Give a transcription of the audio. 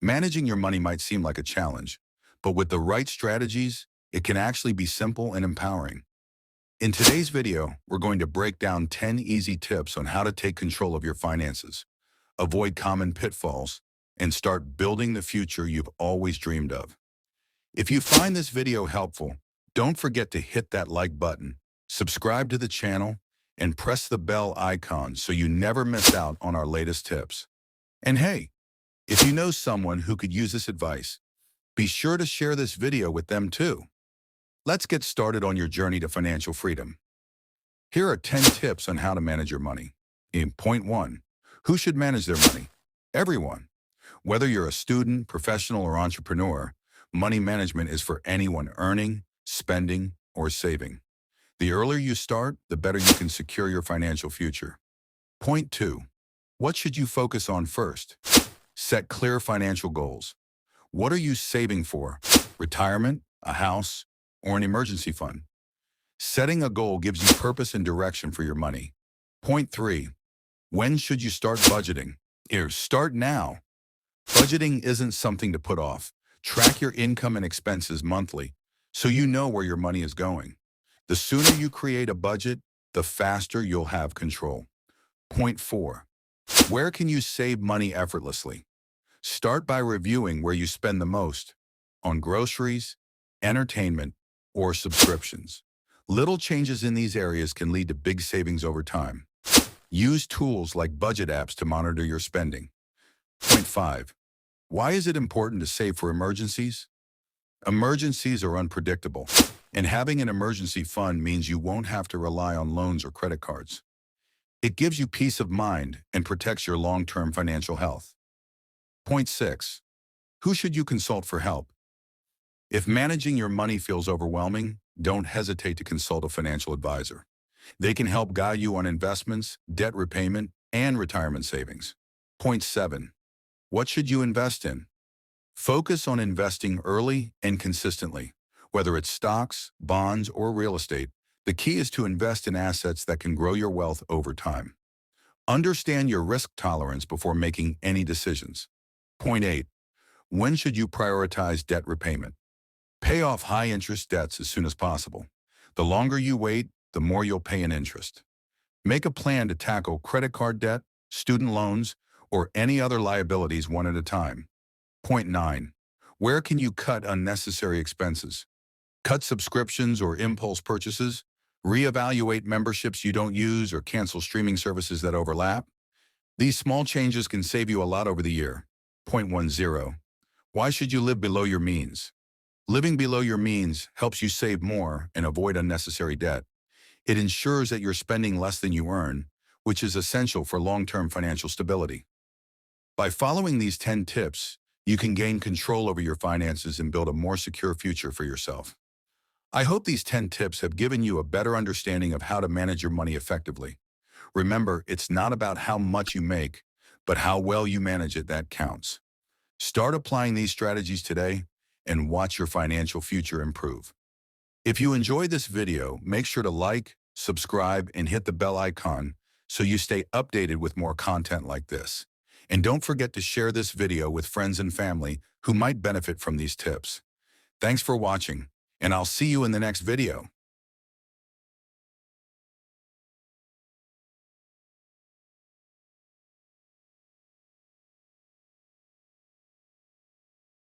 Managing your money might seem like a challenge, but with the right strategies, it can actually be simple and empowering. In today's video, we're going to break down 10 easy tips on how to take control of your finances, avoid common pitfalls, and start building the future you've always dreamed of. If you find this video helpful, don't forget to hit that like button, subscribe to the channel, and press the bell icon so you never miss out on our latest tips. And hey, if you know someone who could use this advice, be sure to share this video with them too. Let's get started on your journey to financial freedom. Here are 10 tips on how to manage your money. In point 1, who should manage their money? Everyone. Whether you're a student, professional, or entrepreneur, money management is for anyone earning, spending, or saving. The earlier you start, the better you can secure your financial future. Point 2, what should you focus on first? Set clear financial goals. What are you saving for? Retirement, a house, or an emergency fund? Setting a goal gives you purpose and direction for your money. Point 3, when should you start budgeting? Here, start now. Budgeting isn't something to put off. Track your income and expenses monthly so you know where your money is going. The sooner you create a budget, the faster you'll have control. Point 4, where can you save money effortlessly? Start by reviewing where you spend the most, on groceries, entertainment, or subscriptions. Little changes in these areas can lead to big savings over time. Use tools like budget apps to monitor your spending. Point 5, why is it important to save for emergencies? Emergencies are unpredictable, and having an emergency fund means you won't have to rely on loans or credit cards. It gives you peace of mind and protects your long-term financial health. Point 6, who should you consult for help? If managing your money feels overwhelming, don't hesitate to consult a financial advisor. They can help guide you on investments, debt repayment, and retirement savings. Point 7, what should you invest in? Focus on investing early and consistently. Whether it's stocks, bonds, or real estate, the key is to invest in assets that can grow your wealth over time. Understand your risk tolerance before making any decisions. Point 8, when should you prioritize debt repayment? Pay off high-interest debts as soon as possible. The longer you wait, the more you'll pay in interest. Make a plan to tackle credit card debt, student loans, or any other liabilities one at a time. Point 9, where can you cut unnecessary expenses? Cut subscriptions or impulse purchases, reevaluate memberships you don't use, or cancel streaming services that overlap. These small changes can save you a lot over the year. Point 10, why should you live below your means? Living below your means helps you save more and avoid unnecessary debt. It ensures that you're spending less than you earn, which is essential for long-term financial stability. By following these 10 tips, you can gain control over your finances and build a more secure future for yourself. I hope these 10 tips have given you a better understanding of how to manage your money effectively. Remember, it's not about how much you make, but how well you manage it that counts. Start applying these strategies today and watch your financial future improve. If you enjoyed this video, make sure to like, subscribe, and hit the bell icon so you stay updated with more content like this. And don't forget to share this video with friends and family who might benefit from these tips. Thanks for watching, and I'll see you in the next video.